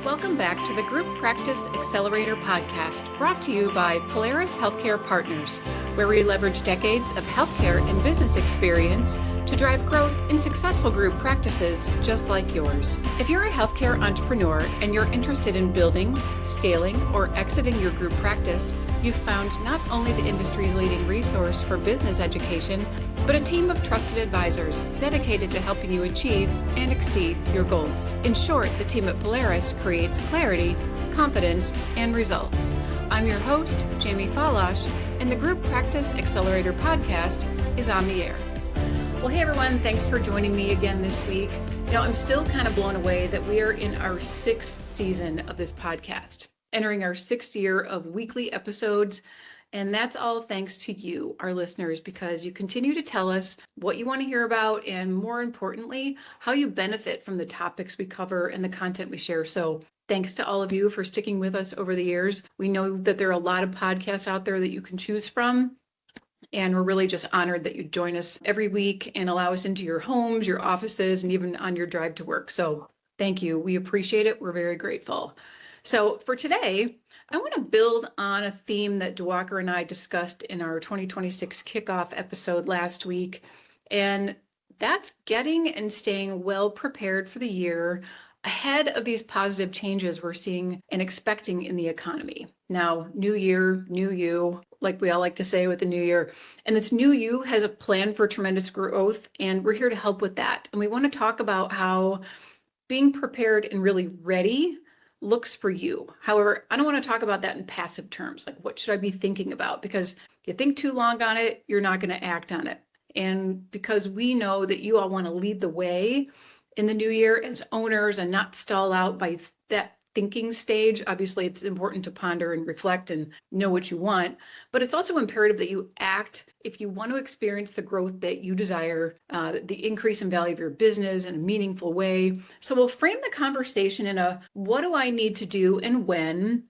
Welcome back to the Group Practice Accelerator Podcast, brought to you by Polaris Healthcare Partners, where we leverage decades of healthcare and business experience to drive growth in successful group practices just like yours. If you're a healthcare entrepreneur and you're interested in building, scaling, or exiting your group practice, you've found not only the industry's leading resource for business education, but a team of trusted advisors dedicated to helping you achieve and exceed your goals. In short, the team at Polaris creates clarity, confidence, and results. I'm your host, Jamie Falash, and the Group Practice Accelerator Podcast is on the air. Well, hey everyone, thanks for joining me again this week. I'm still kind of blown away that we are in our 6th season of this podcast, entering our 6th year of weekly episodes. And that's all thanks to you, our listeners, because you continue to tell us what you want to hear about, and more importantly, how you benefit from the topics we cover and the content we share. So thanks to all of you for sticking with us over the years. We know that there are a lot of podcasts out there that you can choose from, and we're really just honored that you join us every week and allow us into your homes, your offices, and even on your drive to work. So thank you. We appreciate it. We're very grateful. So for today, I want to build on a theme that Diwakar and I discussed in our 2026 kickoff episode last week, and that's getting and staying well prepared for the year ahead of these positive changes we're seeing and expecting in the economy. Now, new year, new you, like we all like to say with the new year. And this new you has a plan for tremendous growth, and we're here to help with that. And we want to talk about how being prepared and really ready looks for you. However, I don't want to talk about that in passive terms. Like, what should I be thinking about? Because if you think too long on it, you're not going to act on it. And because we know that you all want to lead the way in the new year as owners and not stall out by that thinking stage, obviously it's important to ponder and reflect and know what you want, but it's also imperative that you act if you want to experience the growth that you desire, the increase in value of your business in a meaningful way. So we'll frame the conversation in a what do I need to do and when,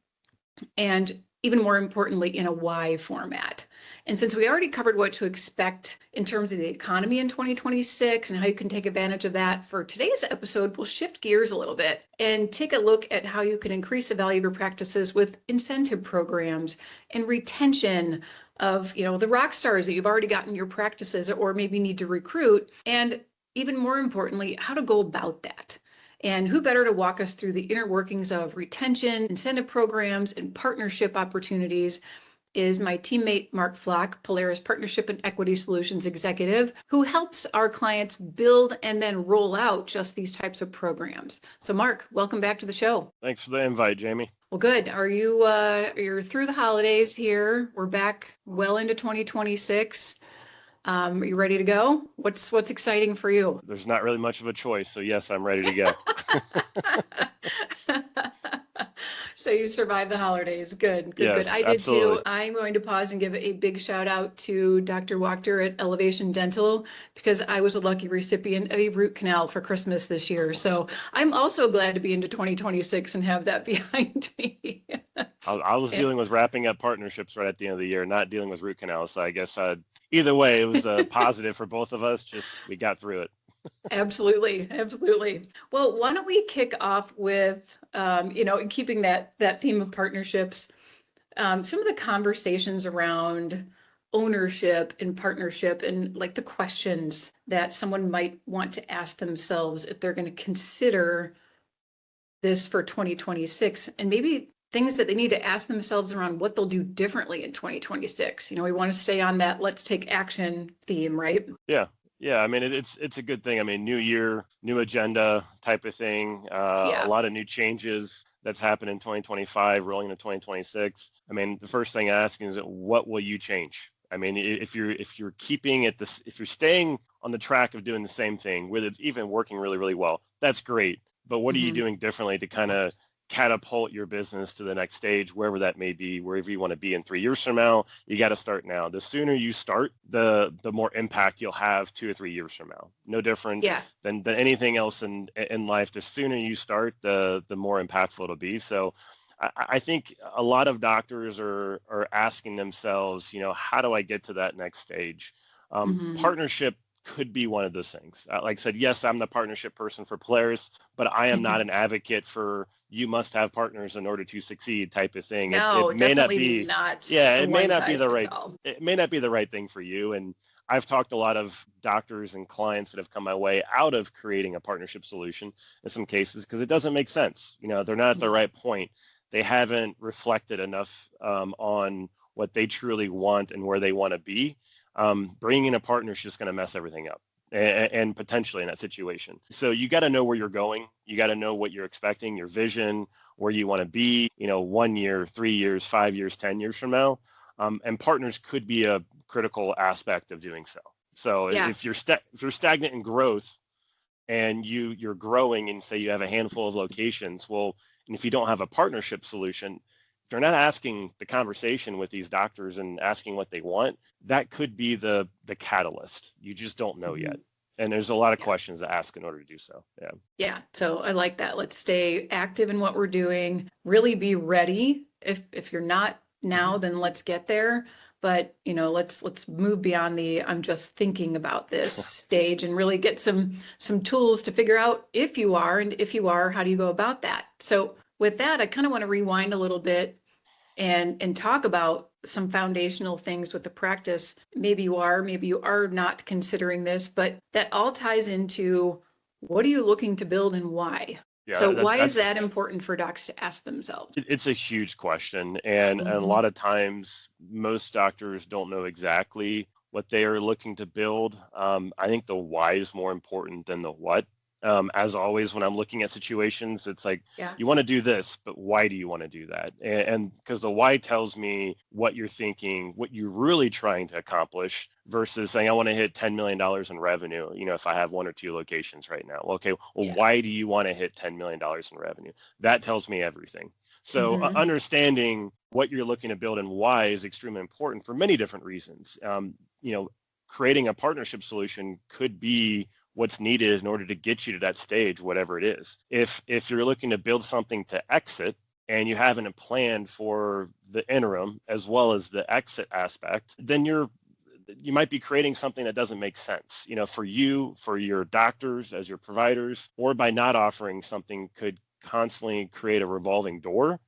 and even more importantly, in a why format. And since we already covered what to expect in terms of the economy in 2026 and how you can take advantage of that, for today's episode, we'll shift gears a little bit and take a look at how you can increase the value of your practices with incentive programs and retention of, the rock stars that you've already got in your practices or maybe need to recruit. And even more importantly, how to go about that. And who better to walk us through the inner workings of retention, incentive programs, and partnership opportunities is my teammate, Mark Flock, Polaris Partnership and Equity Solutions Executive, who helps our clients build and then roll out just these types of programs. So Mark, welcome back to the show. Thanks for the invite, Jamie. Well, good. Are you're through the holidays here? We're back well into 2026. Are you ready to go? What's exciting for you? There's not really much of a choice, so yes, I'm ready to go. So you survived the holidays. Good. Yes, I did absolutely. too. I'm going to pause and give a big shout out to Dr. Wachter at Elevation Dental, because I was a lucky recipient of a root canal for Christmas this year. So I'm also glad to be into 2026 and have that behind me. I was dealing with wrapping up partnerships right at the end of the year, not dealing with root canals. So I guess either way, it was a positive for both of us. Just we got through it. Absolutely. Well, why don't we kick off with, keeping that theme of partnerships, some of the conversations around ownership and partnership and like the questions that someone might want to ask themselves if they're going to consider this for 2026, and maybe things that they need to ask themselves around what they'll do differently in 2026. We want to stay on that let's take action theme, right? Yeah. I mean, it's a good thing. I mean, new year, new agenda type of thing. A lot of new changes that's happened in 2025, rolling into 2026. I mean, the first thing asking is, what will you change? I mean, if you're keeping it this, if you're staying on the track of doing the same thing, with it even working really, really well, that's great. But what are you doing differently to kind of catapult your business to the next stage, wherever that may be, wherever you want to be in 3 years from now? You got to start now. The sooner you start, the more impact you'll have 2 or 3 years from now. No different than anything else in life. The sooner you start, the more impactful it'll be. So I think a lot of doctors are asking themselves, how do I get to that next stage? Partnership could be one of those things. Like I said, yes, I'm the partnership person for Polaris, but I am not an advocate for you must have partners in order to succeed type of thing. No, It may not definitely be, not yeah, a it may one not be size the fits right, all. it may not be the right thing for you. And I've talked to a lot of doctors and clients that have come my way out of creating a partnership solution in some cases because it doesn't make sense. They're not at the right point. They haven't reflected enough on what they truly want and where they want to be. Bringing in a partner is just going to mess everything up. And potentially in that situation. So you got to know where you're going. You got to know what you're expecting, your vision, where you want to be, 1 year, 3 years, 5 years, 10 years from now. And partners could be a critical aspect of doing so. So if you're stagnant in growth and you're growing and say you have a handful of locations, well, and if you don't have a partnership solution, if you're not asking the conversation with these doctors and asking what they want, that could be the catalyst. You just don't know yet. And there's a lot of questions to ask in order to do so. Yeah. So I like that. Let's stay active in what we're doing, really be ready. If you're not now, then let's get there. But, let's move beyond the I'm just thinking about this stage and really get some tools to figure out if you are, and if you are, how do you go about that? So with that, I kind of want to rewind a little bit and talk about some foundational things with the practice. Maybe you are not considering this, but that all ties into what are you looking to build and why? Yeah, So why is that important for docs to ask themselves? It's a huge question. And a lot of times, most doctors don't know exactly what they are looking to build. I think the why is more important than the what. As always, when I'm looking at situations, it's like, you want to do this, but why do you want to do that? And because the why tells me what you're thinking, what you're really trying to accomplish versus saying, I want to hit $10 million in revenue, if I have 1 or 2 locations right now. Okay, well, why do you want to hit $10 million in revenue? That tells me everything. So understanding what you're looking to build and why is extremely important for many different reasons. Creating a partnership solution could be what's needed in order to get you to that stage, whatever it is. If you're looking to build something to exit and you haven't planned for the interim as well as the exit aspect, then you might be creating something that doesn't make sense, for you, for your doctors, as your providers, or by not offering something could constantly create a revolving door.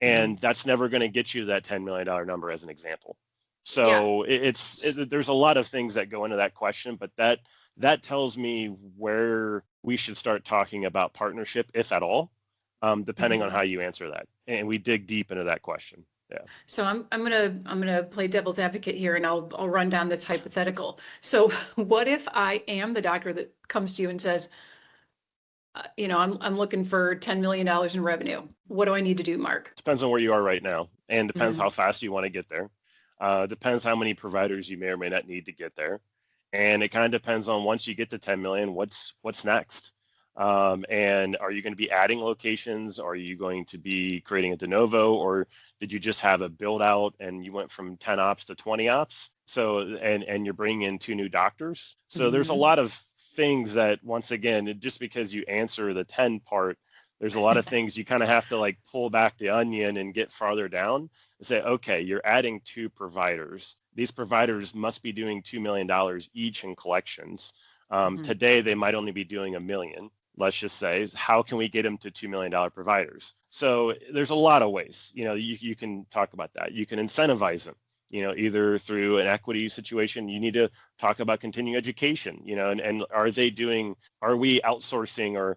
And that's never going to get you to that $10 million number as an example. So there's a lot of things that go into that question, but that tells me where we should start talking about partnership, if at all, depending on how you answer that. And we dig deep into that question. Yeah. So I'm gonna play devil's advocate here, and I'll run down this hypothetical. So what if I am the doctor that comes to you and says, I'm looking for $10 million in revenue. What do I need to do, Mark? Depends on where you are right now, and depends how fast you want to get there. Depends how many providers you may or may not need to get there. And it kind of depends on once you get to 10 million, what's next? And are you going to be adding locations? Are you going to be creating a de novo, or did you just have a build out and you went from 10 ops to 20 ops? So, and you're bringing in 2 new doctors. So there's a lot of things that, once again, just because you answer the 10 part, there's a lot of things you kind of have to like pull back the onion and get farther down and say, okay, you're adding 2 providers. These providers must be doing $2 million each in collections. Today, they might only be doing $1 million. Let's just say, how can we get them to $2 million providers? So there's a lot of ways, you can talk about that. You can incentivize them, either through an equity situation. You need to talk about continuing education, and are we outsourcing or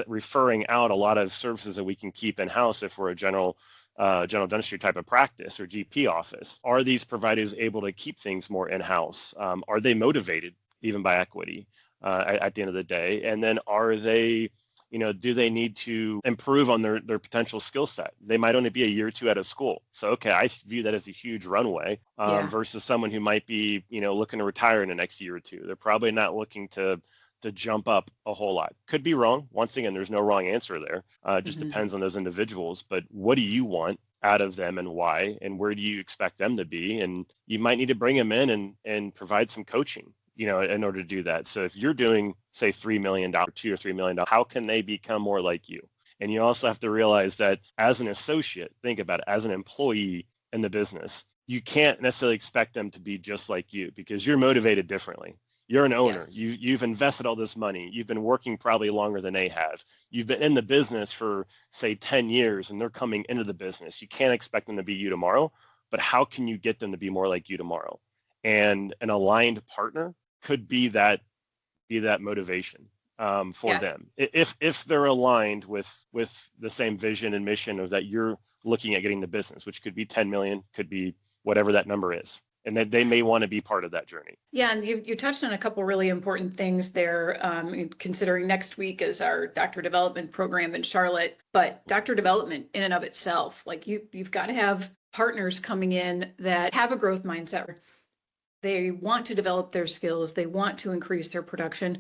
referring out a lot of services that we can keep in-house if we're a general dentistry type of practice or GP office? Are these providers able to keep things more in-house? Are they motivated even by equity at the end of the day? And then are they, do they need to improve on their potential skill set? They might only be a year or 2 out of school. So, okay, I view that as a huge runway versus someone who might be, looking to retire in the next year or 2. They're probably not looking to jump up a whole lot. Could be wrong. Once again, there's no wrong answer there. It just depends on those individuals. But what do you want out of them and why? And where do you expect them to be? And you might need to bring them in and provide some coaching, in order to do that. So if you're doing, say, $3 million, $2 or $3 million, how can they become more like you? And you also have to realize that as an associate, think about it, as an employee in the business, you can't necessarily expect them to be just like you because you're motivated differently. You're an owner. Yes. You've invested all this money. You've been working probably longer than they have. You've been in the business for, say, 10 years, and they're coming into the business. You can't expect them to be you tomorrow, but how can you get them to be more like you tomorrow? And an aligned partner could be that motivation for them. If they're aligned with the same vision and mission of that you're looking at getting the business, which could be 10 million, could be whatever that number is. And that they may want to be part of that journey. Yeah, and you touched on a couple really important things there, considering next week is our doctor development program in Charlotte. But doctor development in and of itself, like you've got to have partners coming in that have a growth mindset. They want to develop their skills. They want to increase their production.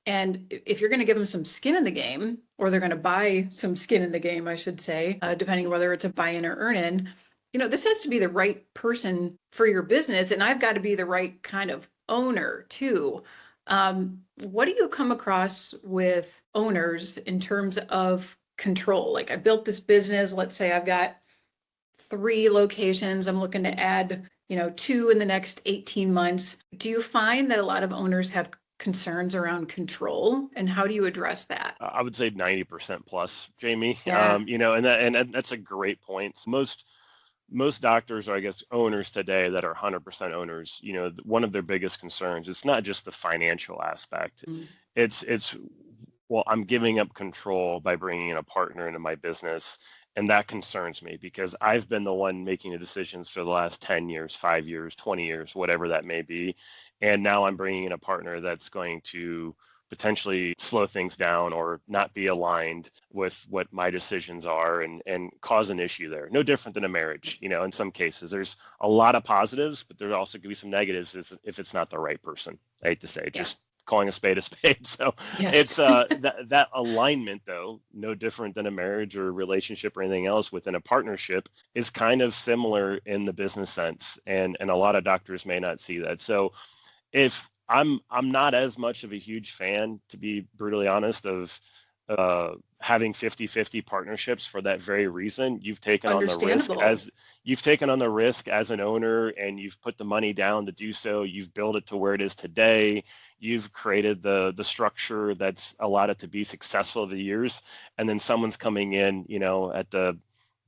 And if you're going to give them some skin in the game, or they're going to buy some skin in the game, I should say, depending on whether it's a buy-in or earn-in, this has to be the right person for your business. And I've got to be the right kind of owner too. What do you come across with owners in terms of control? Like, I built this business, let's say I've got 3 locations. I'm looking to add, 2 in the next 18 months. Do you find that a lot of owners have concerns around control, and how do you address that? I would say 90% plus, Jamie. Yeah. And that's a great point. Most doctors are, I guess, owners today that are 100% owners. One of their biggest concerns, it's not just the financial aspect. Mm. It's well, I'm giving up control by bringing in a partner into my business. And that concerns me because I've been the one making the decisions for the last 10 years, 5 years, 20 years, whatever that may be. And now I'm bringing in a partner that's going to potentially slow things down or not be aligned with what my decisions are and cause an issue there. No different than a marriage. In some cases, there's a lot of positives, but there also could be some negatives if it's not the right person. I hate to say, just calling a spade a spade. So yes. It's that alignment, though, no different than a marriage or relationship or anything else within a partnership, is kind of similar in the business sense. And a lot of doctors may not see that. So if I'm not as much of a huge fan, to be brutally honest, of having 50-50 partnerships for that very reason. You've taken on the risk as an owner, and you've put the money down to do so. You've built it to where it is today. You've created the structure that's allowed it to be successful over the years. And then someone's coming in, at the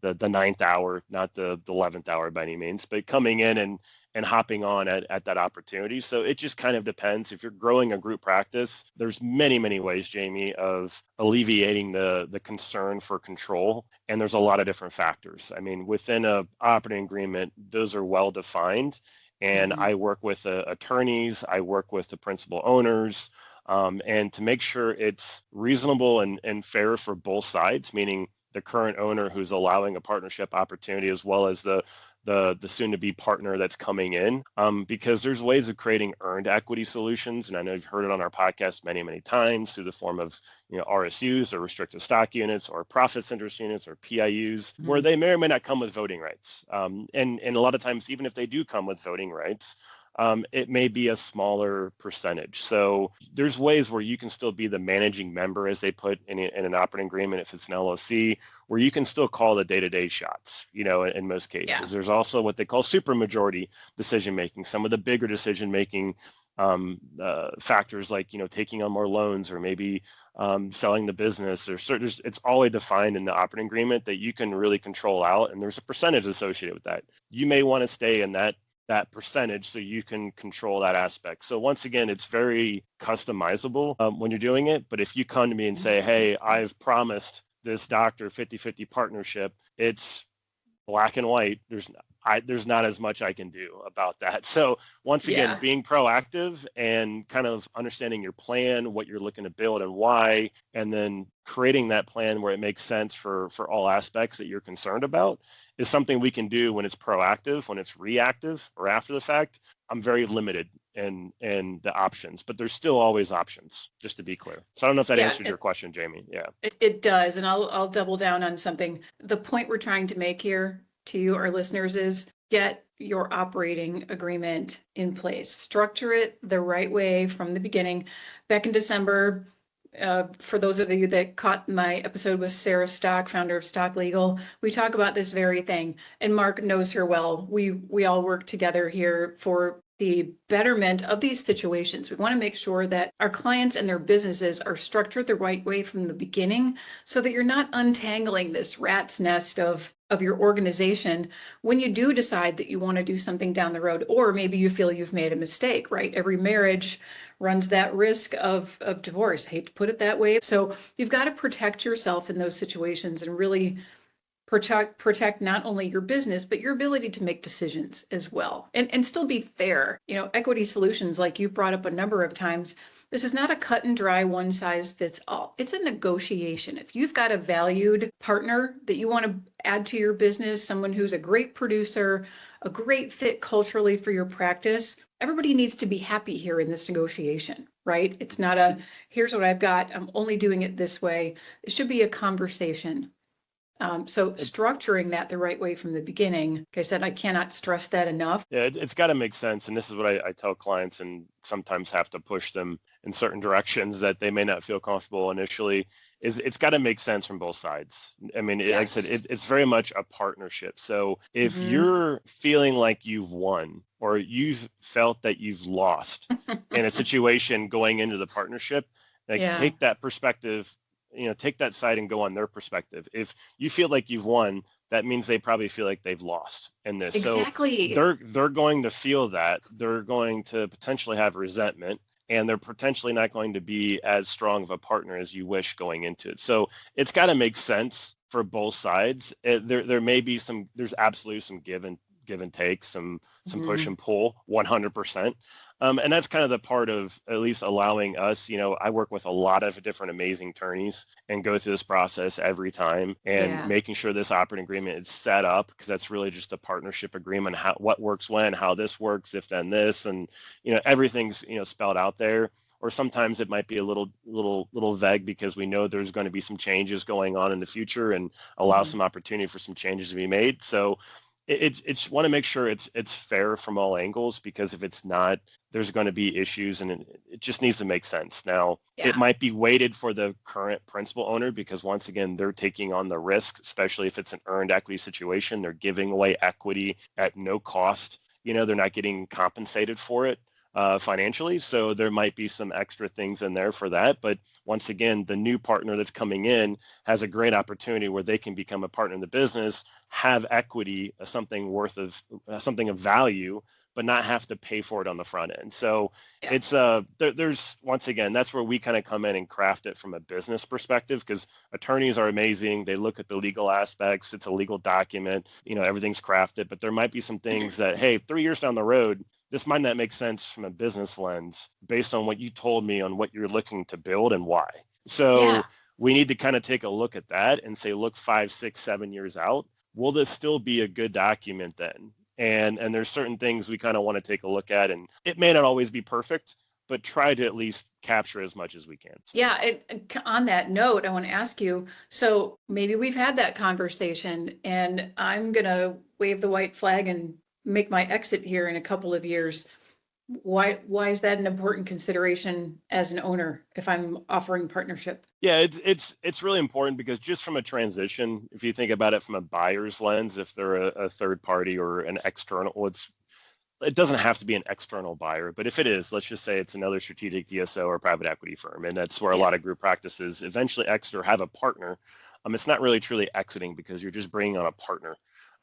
9th hour, not the 11th hour by any means, but coming in and hopping on at that opportunity. So it just kind of depends. If you're growing a group practice, there's many, many ways, Jamie, of alleviating the concern for control. And there's a lot of different factors. I mean, within a operating agreement, those are well defined. And I work with attorneys, I work with the principal owners, and to make sure it's reasonable and fair for both sides, meaning the current owner who's allowing a partnership opportunity, as well as the soon-to-be partner that's coming in, because there's ways of creating earned equity solutions. And I know you've heard it on our podcast many, many times through the form of RSUs or restricted stock units or profits interest units or PIUs, where they may or may not come with voting rights. And a lot of times, even if they do come with voting rights, it may be a smaller percentage. So there's ways where you can still be the managing member, as they put in an operating agreement, if it's an LLC, where you can still call the day-to-day shots, in most cases. Yeah. There's also what they call supermajority decision-making, some of the bigger decision-making factors like, taking on more loans or maybe selling the business or certain, it's always defined in the operating agreement that you can really control out. And there's a percentage associated with that. You may want to stay in that percentage so you can control that aspect. So once again, it's very customizable when you're doing it. But if you come to me and say, hey, I've promised this doctor 50-50 partnership, it's black and white. There's not as much I can do about that. So once again, being proactive and kind of understanding your plan, what you're looking to build and why, and then creating that plan where it makes sense for all aspects that you're concerned about is something we can do when it's proactive. When it's reactive or after the fact, I'm very limited in the options, but there's still always options, just to be clear. So I don't know if that answered your question, Jamie. Yeah, it does. And I'll double down on something. The point we're trying to make here to you, our listeners, is get your operating agreement in place. Structure it the right way from the beginning. Back in December, for those of you that caught my episode with Sarah Stock, founder of Stock Legal, we talk about this very thing. And Mark knows her well. We all work together here for the betterment of these situations. We want to make sure that our clients and their businesses are structured the right way from the beginning so that you're not untangling this rat's nest of your organization when you do decide that you want to do something down the road, or maybe you feel you've made a mistake, right? Every marriage runs that risk of divorce. I hate to put it that way. So you've got to protect yourself in those situations and really protect not only your business, but your ability to make decisions as well, and still be fair. Equity solutions, like you brought up a number of times, this is not a cut and dry one size fits all. It's a negotiation. If you've got a valued partner that you want to add to your business, someone who's a great producer, a great fit culturally for your practice, everybody needs to be happy here in this negotiation, right? It's not a, here's what I've got, I'm only doing it this way. It should be a conversation. So structuring that the right way from the beginning, like I said, I cannot stress that enough. Yeah, it's got to make sense. And this is what I tell clients, and sometimes have to push them in certain directions that they may not feel comfortable initially, is it's got to make sense from both sides. I mean, like I said, it's very much a partnership. So if you're feeling like you've won or you've felt that you've lost in a situation going into the partnership, take that perspective, take that side and go on their perspective. If you feel like you've won, that means they probably feel like they've lost in this. Exactly. So they're going to feel that. They're going to potentially have resentment, and they're potentially not going to be as strong of a partner as you wish going into it. So it's got to make sense for both sides. There may be there's absolutely some give and take, some push and pull, 100%. And that's kind of the part of at least allowing us, I work with a lot of different amazing attorneys and go through this process every time, and making sure this operating agreement is set up, because that's really just a partnership agreement, what works when, how this works, if then this, and, everything's, spelled out there. Or sometimes it might be a little vague because we know there's going to be some changes going on in the future and allow some opportunity for some changes to be made. So it's want to make sure it's fair from all angles, because if it's not, there's going to be issues, and it just needs to make sense. Now, it might be weighted for the current principal owner, because once again, they're taking on the risk, especially if it's an earned equity situation. They're giving away equity at no cost. They're not getting compensated for it financially. So there might be some extra things in there for that. But once again, the new partner that's coming in has a great opportunity where they can become a partner in the business, have equity, something of value, but not have to pay for it on the front end. So it's there's, once again, that's where we kind of come in and craft it from a business perspective, because attorneys are amazing. They look at the legal aspects. It's a legal document, everything's crafted, but there might be some things that, hey, 3 years down the road, this might not make sense from a business lens based on what you told me on what you're looking to build and why. So we need to kind of take a look at that and say, look, 5, 6, 7 years out, will this still be a good document then? And there's certain things we kind of want to take a look at, and it may not always be perfect, but try to at least capture as much as we can. Yeah. On that note, I want to ask you, so maybe we've had that conversation and I'm going to wave the white flag and make my exit here in a couple of years. Why is that an important consideration as an owner if I'm offering partnership? Yeah, it's really important, because just from a transition, if you think about it from a buyer's lens, if they're a third party or an external, it doesn't have to be an external buyer, but if it is, let's just say it's another strategic DSO or private equity firm, and that's where a lot of group practices eventually exit or have a partner. It's not really truly exiting, because you're just bringing on a partner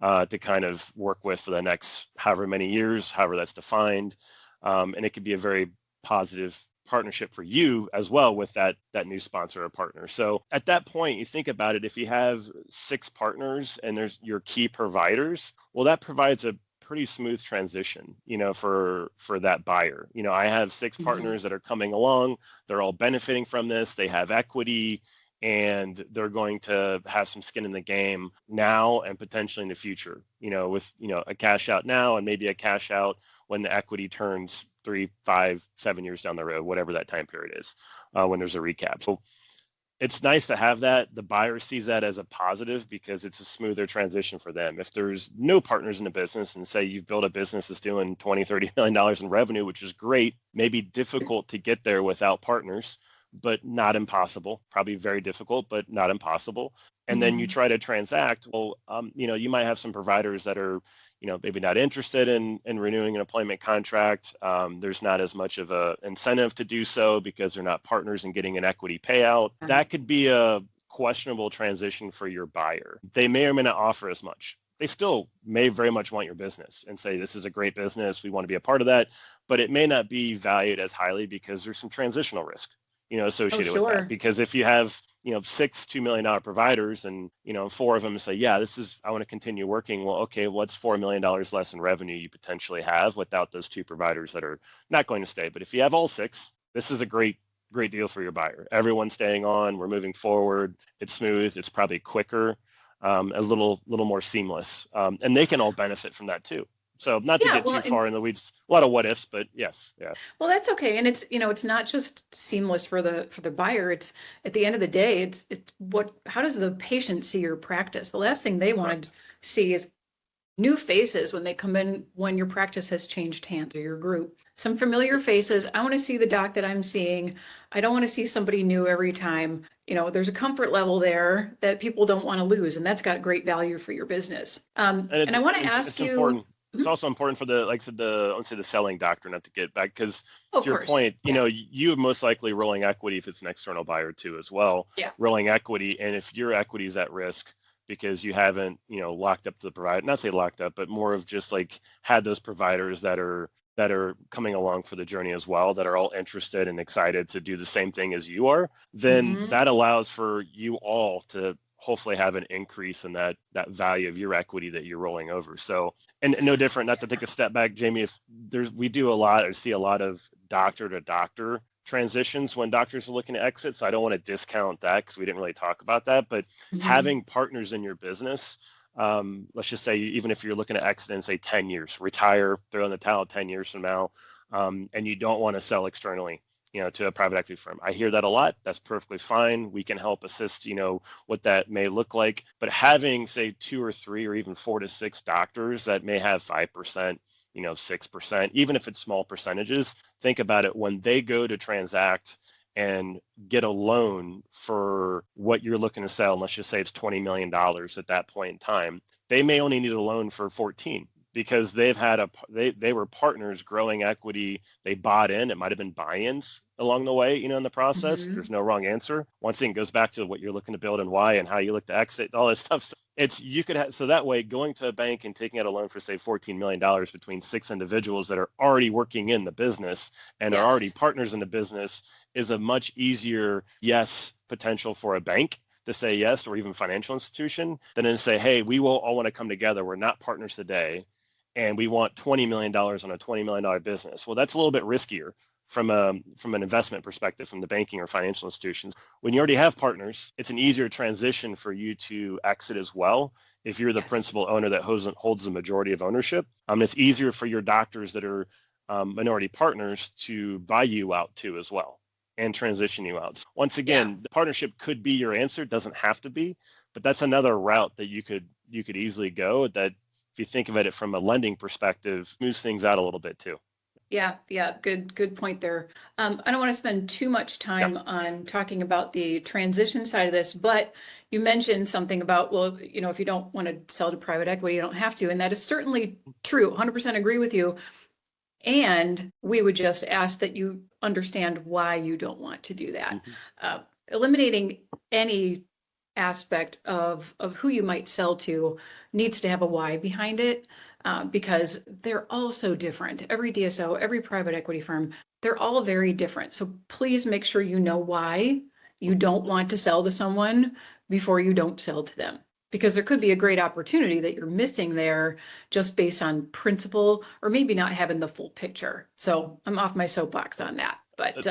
to kind of work with for the next however many years, however that's defined. And it could be a very positive partnership for you as well with that new sponsor or partner. So at that point, you think about it, if you have 6 partners and there's your key providers, well, that provides a pretty smooth transition, for that buyer. I have 6 partners that are coming along. They're all benefiting from this. They have equity, and they're going to have some skin in the game now and potentially in the future, with, a cash out now and maybe a cash out when the equity turns 3, 5, 7 years down the road, whatever that time period is, when there's a recap. So it's nice to have that. The buyer sees that as a positive, because it's a smoother transition for them. If there's no partners in the business, and say you've built a business that's doing $20-30 million in revenue, which is great, maybe difficult to get there without partners, but not impossible, probably very difficult, but not impossible. And then you try to transact. Well, you might have some providers that are, maybe not interested in renewing an employment contract. There's not as much of a incentive to do so because they're not partners in getting an equity payout. That could be a questionable transition for your buyer. They may or may not offer as much. They still may very much want your business and say, this is a great business, we want to be a part of that, but it may not be valued as highly because there's some transitional risk, associated with that. Because if you have, 6 $2 million providers and, 4 of them say, yeah, I want to continue working. Well, okay, what's $4 million less in revenue you potentially have without those 2 providers that are not going to stay? But if you have all 6, this is a great deal for your buyer. Everyone's staying on, we're moving forward. It's smooth. It's probably quicker, a little more seamless. And they can all benefit from that too. So not to get too far in the weeds, a lot of what ifs, but yes. Yeah. Well, that's okay. And it's, it's not just seamless for the buyer. It's at the end of the day, it's how does the patient see your practice? The last thing they want to see is new faces when they come in, when your practice has changed hands or your group. Some familiar faces. I want to see the doc that I'm seeing. I don't want to see somebody new every time. There's a comfort level there that people don't want to lose, and that's got great value for your business. And I want to ask you. Important. It's also important for the selling doctor, not to get back, because to your point, you have most likely rolling equity if it's an external buyer too as well. Yeah. Rolling equity, and if your equity is at risk because you haven't, locked up to the provider, not say locked up, but more of just like had those providers that are coming along for the journey as well, that are all interested and excited to do the same thing as you are, then that allows for you all to hopefully have an increase in that value of your equity that you're rolling over. So, and no different, not to take a step back, Jamie, we see a lot of doctor to doctor transitions when doctors are looking to exit. So I don't want to discount that because we didn't really talk about that, but having partners in your business, let's just say, even if you're looking to exit in say 10 years, retire, throw in the towel 10 years from now, and you don't want to sell externally, to a private equity firm. I hear that a lot. That's perfectly fine. We can help assist, what that may look like. But having, say, 2 or 3 or even 4 to 6 doctors that may have 5%, 6%, even if it's small percentages, think about it. When they go to transact and get a loan for what you're looking to sell, and let's just say it's $20 million at that point in time, they may only need a loan for 14. Because they were partners growing equity. They bought in. It might have been buy-ins along the way, in the process. There's no wrong answer. Once again, it goes back to what you're looking to build and why and how you look to exit, all this stuff. So that way, going to a bank and taking out a loan for say $14 million between 6 individuals that are already working in the business and are already partners in the business is a much easier potential for a bank to say yes, or even financial institution, than to say, hey, we will all want to come together. We're not partners today, and we want $20 million on a $20 million business. Well, that's a little bit riskier from an investment perspective from the banking or financial institutions. When you already have partners, it's an easier transition for you to exit as well. If you're the principal owner that holds the majority of ownership, it's easier for your doctors that are minority partners to buy you out too as well and transition you out. Once again, the partnership could be your answer. It doesn't have to be, but that's another route that you could easily go, that if you think of it from a lending perspective, moves things out a little bit too. Yeah. Good point there. I don't want to spend too much time on talking about the transition side of this, but you mentioned something about, well, if you don't want to sell to private equity, you don't have to. And that is certainly true. 100% agree with you. And we would just ask that you understand why you don't want to do that. Eliminating any aspect of who you might sell to needs to have a why behind it, because they're all so different. Every DSO, every private equity firm, they're all very different. So please make sure you know why you don't want to sell to someone before you don't sell to them. Because there could be a great opportunity that you're missing there just based on principle, or maybe not having the full picture. So I'm off my soapbox on that. But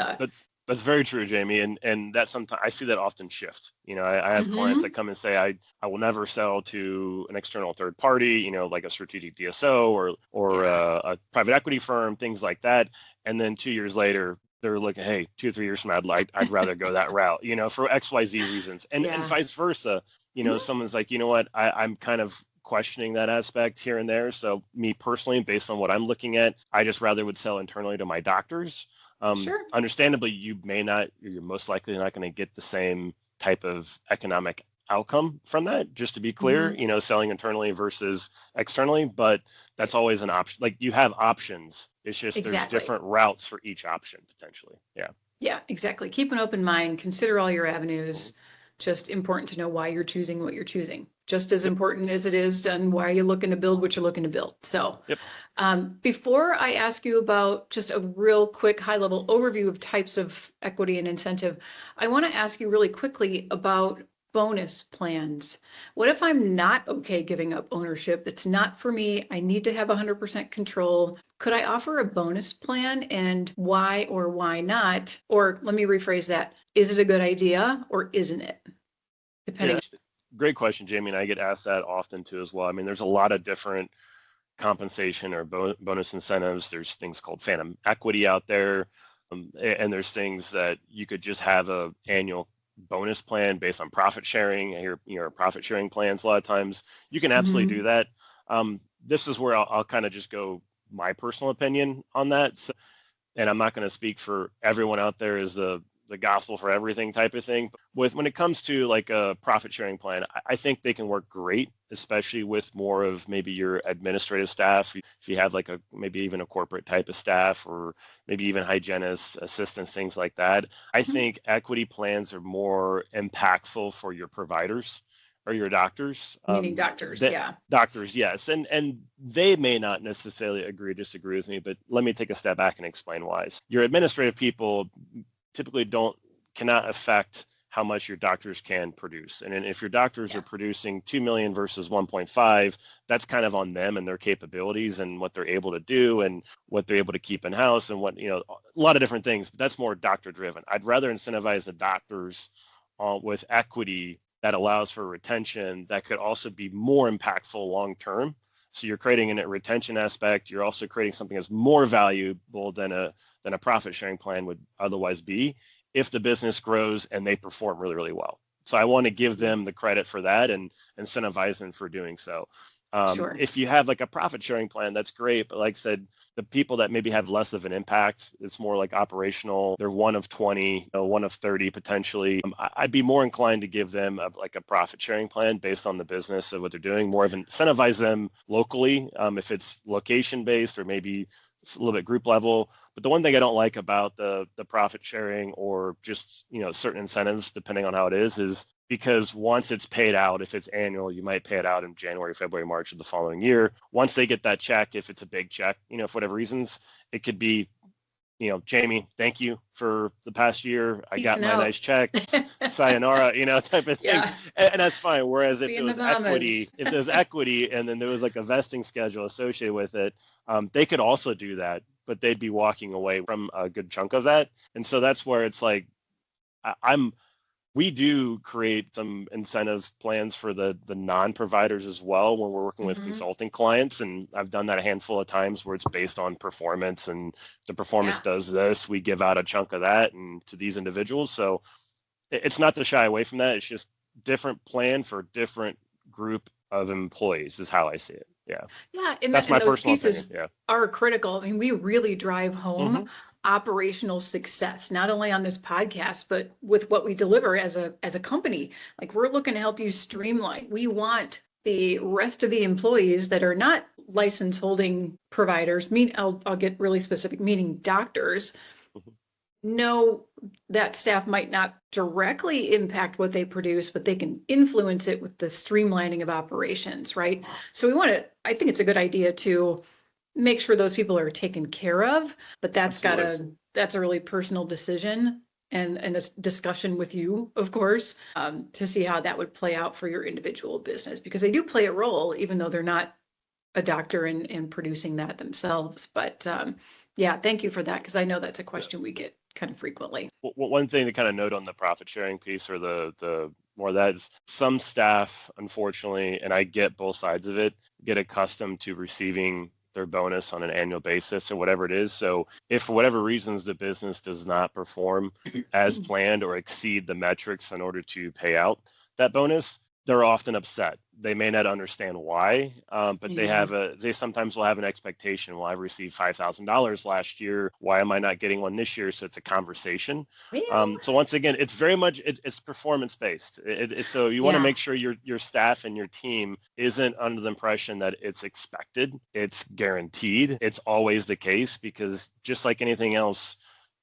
that's very true, Jamie. And that's sometimes I see that often shift. I have clients that come and say, I will never sell to an external third party, like a strategic DSO or a private equity firm, things like that. And then 2 years later, they're looking, hey, 2 or 3 years from now, I'd rather go that route, for XYZ reasons, and vice versa. Someone's like, what, I'm kind of questioning that aspect here and there. So me personally, based on what I'm looking at, I just rather would sell internally to my doctors. Understandably, you're most likely not going to get the same type of economic outcome from that, just to be clear, selling internally versus externally, but that's always an option. Like you have options. It's just there's different routes for each option potentially. Yeah. Yeah, exactly. Keep an open mind, consider all your avenues. Just important to know why you're choosing what you're choosing. Just as important as it is on why you're looking to build what you're looking to build. So before I ask you about just a real quick high level overview of types of equity and incentive, I want to ask you really quickly about bonus plans. What if I'm not okay giving up ownership? It's not for me. I need to have 100% control. Could I offer a bonus plan, and why or why not? Or let me rephrase that. Is it a good idea or isn't it? Depending. Great question, Jamie. And I get asked that often too as well. I mean, there's a lot of different compensation or bonus incentives. There's things called phantom equity out there. And there's things that you could just have a annual bonus plan based on profit sharing. Your profit sharing plans a lot of times. You can absolutely do that. This is where I'll kind of just go my personal opinion on that. So, and I'm not going to speak for everyone out there as the gospel for everything type of thing. But when it comes to like a profit sharing plan, I think they can work great, especially with more of maybe your administrative staff. If you have like maybe even a corporate type of staff, or maybe even hygienists, assistants, things like that. I think equity plans are more impactful for your providers or your doctors. Meaning doctors, yeah. Doctors, yes. And they may not necessarily disagree with me, but let me take a step back and explain why. Your administrative people typically cannot affect how much your doctors can produce. And if your doctors are producing 2 million versus 1.5, that's kind of on them and their capabilities and what they're able to do and what they're able to keep in house and what, a lot of different things, but that's more doctor driven. I'd rather incentivize the doctors with equity that allows for retention that could also be more impactful long term. So you're creating a retention aspect. You're also creating something that's more valuable than a profit sharing plan would otherwise be if the business grows and they perform really, really well. So I want to give them the credit for that and incentivize them for doing so. If you have like a profit sharing plan, that's great. But like I said, the people that maybe have less of an impact, it's more like operational. They're one of 20, one of 30 potentially. I'd be more inclined to give them a profit sharing plan based on the business of what they're doing, more of incentivize them locally if it's location based or maybe it's a little bit group level. But the one thing I don't like about the profit sharing or just, certain incentives, depending on how it is because once it's paid out, if it's annual, you might pay it out in January, February, March of the following year. Once they get that check, if it's a big check, for whatever reasons, it could be, Jamie, thank you for the past year. I got my nice check, sayonara, type of thing. Yeah. And that's fine. Whereas if it was equity, and then there was like a vesting schedule associated with it, they could also do that, but they'd be walking away from a good chunk of that. And so that's where it's like, we do create some incentive plans for the non-providers as well when we're working with consulting clients. And I've done that a handful of times where it's based on performance, and the performance does this, we give out a chunk of that and to these individuals. So it's not to shy away from that. It's just different plan for different group of employees is how I see it. Yeah. Yeah. And that's my personal pieces opinion. Are critical. I mean, we really drive home operational success, not only on this podcast, but with what we deliver as a company. Like, we're looking to help you streamline. We want the rest of the employees that are not license holding providers, I'll get really specific, meaning doctors, know that staff might not directly impact what they produce, but they can influence it with the streamlining of operations, right? So I think it's a good idea to make sure those people are taken care of, but that's a really personal decision and a discussion with you, of course, to see how that would play out for your individual business, because they do play a role, even though they're not a doctor in producing that themselves. But thank you for that, because I know that's a question we get kind of frequently. One thing to kind of note on the profit sharing piece, or the more of that, is some staff, unfortunately, and I get both sides of it, get accustomed to receiving their bonus on an annual basis or whatever it is. So if for whatever reasons the business does not perform as planned or exceed the metrics in order to pay out that bonus, they're often upset they may not understand why, but they sometimes will have an expectation. Well, I received $5,000 last year. Why am I not getting one this year? So it's a conversation. So once again, it's very much it's performance based. So you want to make sure your staff and your team isn't under the impression that it's expected, it's guaranteed, it's always the case, because just like anything else,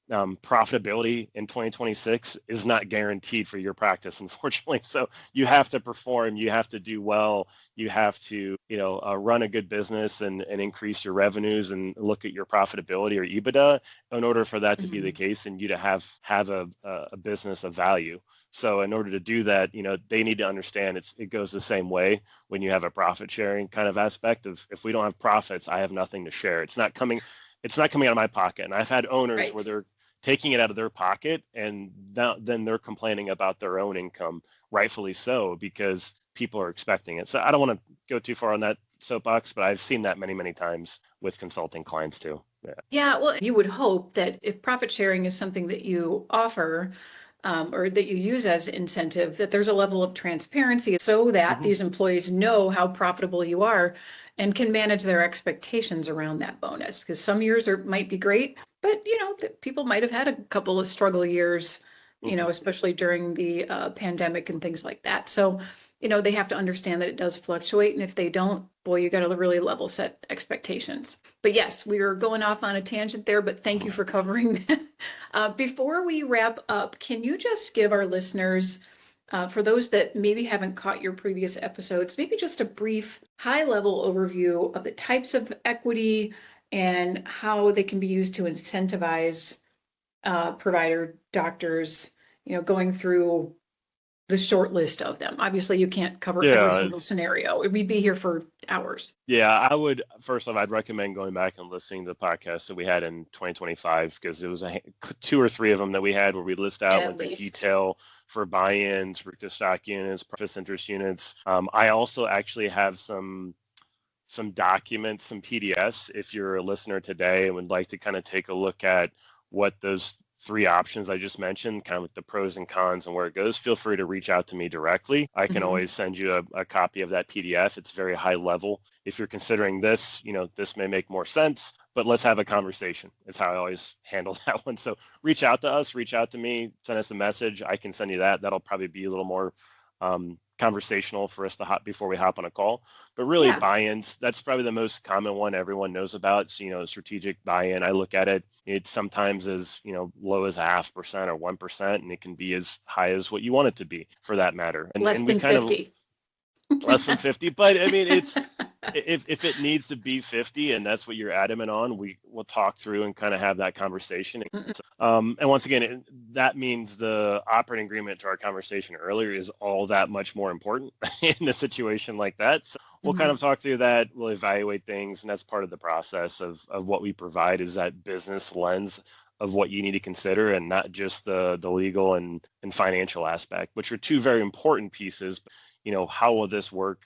profitability in 2026 is not guaranteed for your practice, unfortunately. So you have to perform, you have to do well, you have to, run a good business and increase your revenues and look at your profitability or EBITDA in order for that to be the case and you to have a business of value. So in order to do that, they need to understand it goes the same way when you have a profit sharing kind of aspect of, if we don't have profits, I have nothing to share. It's not coming out of my pocket. And I've had owners where they're taking it out of their pocket, and then they're complaining about their own income, rightfully so, because people are expecting it. So I don't want to go too far on that soapbox, but I've seen that many, many times with consulting clients too. Yeah, well, you would hope that if profit sharing is something that you offer, or that you use as incentive, that there's a level of transparency so that these employees know how profitable you are and can manage their expectations around that bonus. Because some years might be great, but people might have had a couple of struggle years, especially during the pandemic and things like that. So, they have to understand that it does fluctuate. And if they don't, boy, you got to really level set expectations. But yes, we were going off on a tangent there, but thank you for covering that. Before we wrap up, can you just give our listeners, for those that maybe haven't caught your previous episodes, maybe just a brief high-level overview of the types of equity and how they can be used to incentivize provider doctors, going through the short list of them. Obviously, you can't cover every single scenario. We'd be here for hours. Yeah, first off, I'd recommend going back and listening to the podcast that we had in 2025, because there was 2 or 3 of them that we had where we list out the detail for buy-ins, restricted stock units, profit interest units. I also actually have some documents, some PDFs, if you're a listener today and would like to kind of take a look at what those 3 options I just mentioned, kind of with the pros and cons and where it goes, feel free to reach out to me directly. I can always send you a copy of that PDF. It's very high level. If you're considering this, this may make more sense, but let's have a conversation. It's how I always handle that one. So reach out to us, reach out to me, send us a message. I can send you that. That'll probably be a little more conversational for us to before we hop on a call. But really, buy-ins, that's probably the most common one everyone knows about. So, strategic buy-in, I look at it, it's sometimes as low as 0.5% or 1%, and it can be as high as what you want it to be, for that matter. And less than 50. Less than 50, but I mean, it's if it needs to be 50 and that's what you're adamant on, we'll talk through and kind of have that conversation. And once again, that means the operating agreement to our conversation earlier is all that much more important in a situation like that. So we'll kind of talk through that. We'll evaluate things, and that's part of the process of what we provide, is that business lens of what you need to consider, and not just the legal and financial aspect, which are 2 very important pieces. How will this work?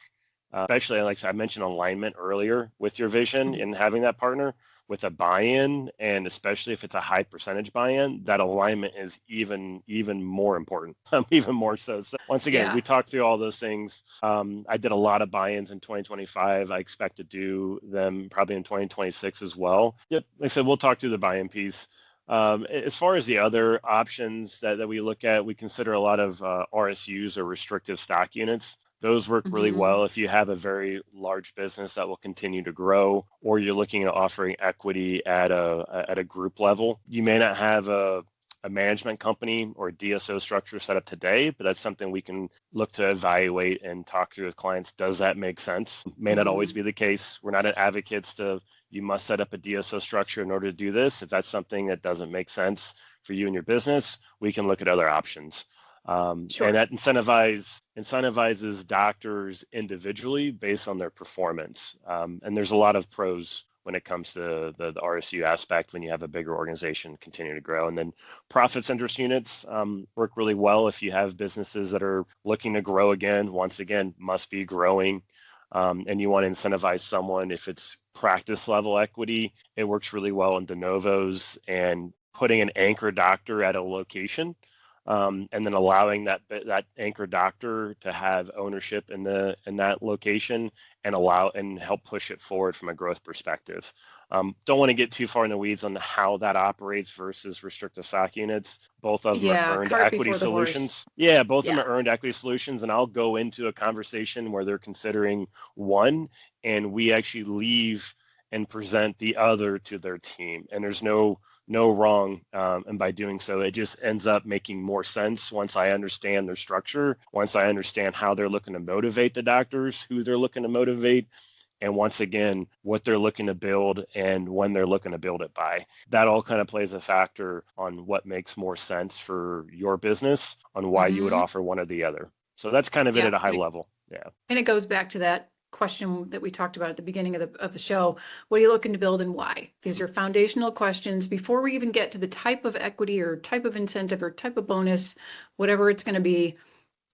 Especially, like I mentioned, alignment earlier with your vision and having that partner with a buy-in, and especially if it's a high percentage buy-in, that alignment is even more important, even more so. So once again, we talked through all those things. I did a lot of buy-ins in 2025. I expect to do them probably in 2026 as well. Yep, like I said, we'll talk through the buy-in piece. As far as the other options that we look at, we consider a lot of RSUs, or restrictive stock units. Those work really well if you have a very large business that will continue to grow, or you're looking at offering equity at a group level. You may not have a management company or DSO structure set up today, but that's something we can look to evaluate and talk through with clients. Does that make sense? May not always be the case. We're not advocates you must set up a DSO structure in order to do this. If that's something that doesn't make sense for you and your business, we can look at other options. And that incentivizes doctors individually based on their performance. And there's a lot of pros when it comes to the RSU aspect when you have a bigger organization continue to grow. And then profits interest units work really well if you have businesses that are looking to grow again, once again, must be growing. And you want to incentivize someone. If it's practice level equity, it works really well in de novos, and putting an anchor doctor at a location and then allowing that anchor doctor to have ownership in that location and help push it forward from a growth perspective. Don't want to get too far in the weeds on how that operates versus restrictive stock units. Both of them are earned equity solutions. Yeah, both of them are earned equity solutions. And I'll go into a conversation where they're considering one, and we actually leave and present the other to their team. And there's no wrong. And by doing so, it just ends up making more sense once I understand their structure, once I understand how they're looking to motivate the doctors, who they're looking to motivate, and once again, what they're looking to build and when they're looking to build it by. That all kind of plays a factor on what makes more sense for your business, on why you would offer one or the other. So that's kind of it at a high level. Yeah. And it goes back to that question that we talked about at the beginning of the show. What are you looking to build and why? These are foundational questions before we even get to the type of equity or type of incentive or type of bonus, whatever it's going to be.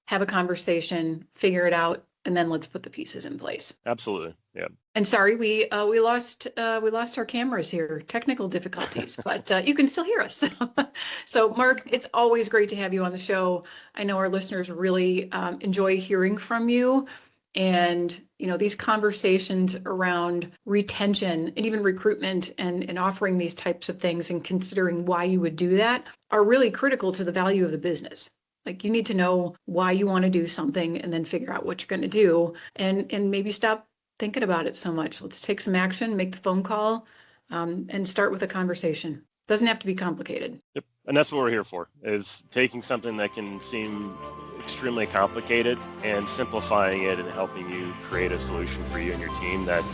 Have a conversation, figure it out, and then let's put the pieces in place. Absolutely. Yeah. And sorry, we lost our cameras here, technical difficulties, but you can still hear us. So Mark, it's always great to have you on the show. I know our listeners really enjoy hearing from you. And, these conversations around retention and even recruitment and offering these types of things and considering why you would do that are really critical to the value of the business. Like, you need to know why you want to do something and then figure out what you're going to do and maybe stop thinking about it so much. Let's take some action, make the phone call, and start with a conversation. Doesn't have to be complicated. Yep. And that's what we're here for, is taking something that can seem extremely complicated and simplifying it and helping you create a solution for you and your team that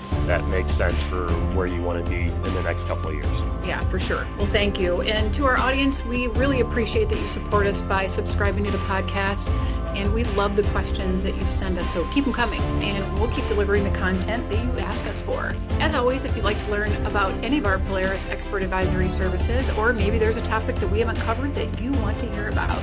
makes sense for where you want to be in the next couple of years. Yeah, for sure. Well, thank you. And to our audience, we really appreciate that you support us by subscribing to the podcast. And we love the questions that you send us, so keep them coming, and we'll keep delivering the content that you ask us for. As always, if you'd like to learn about any of our Polaris expert advisory services, or maybe there's a topic that we haven't covered that you want to hear about,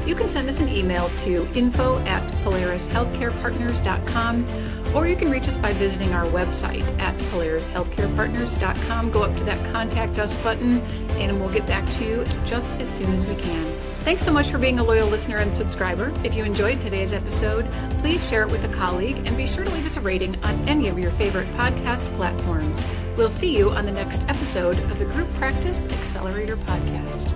you can send us an email to info@polarishealthcarepartners.com, or you can reach us by visiting our website at polarishealthcarepartners.com. Go up to that Contact Us button, and we'll get back to you just as soon as we can. Thanks so much for being a loyal listener and subscriber. If you enjoyed today's episode, please share it with a colleague and be sure to leave us a rating on any of your favorite podcast platforms. We'll see you on the next episode of the Group Practice Accelerator Podcast.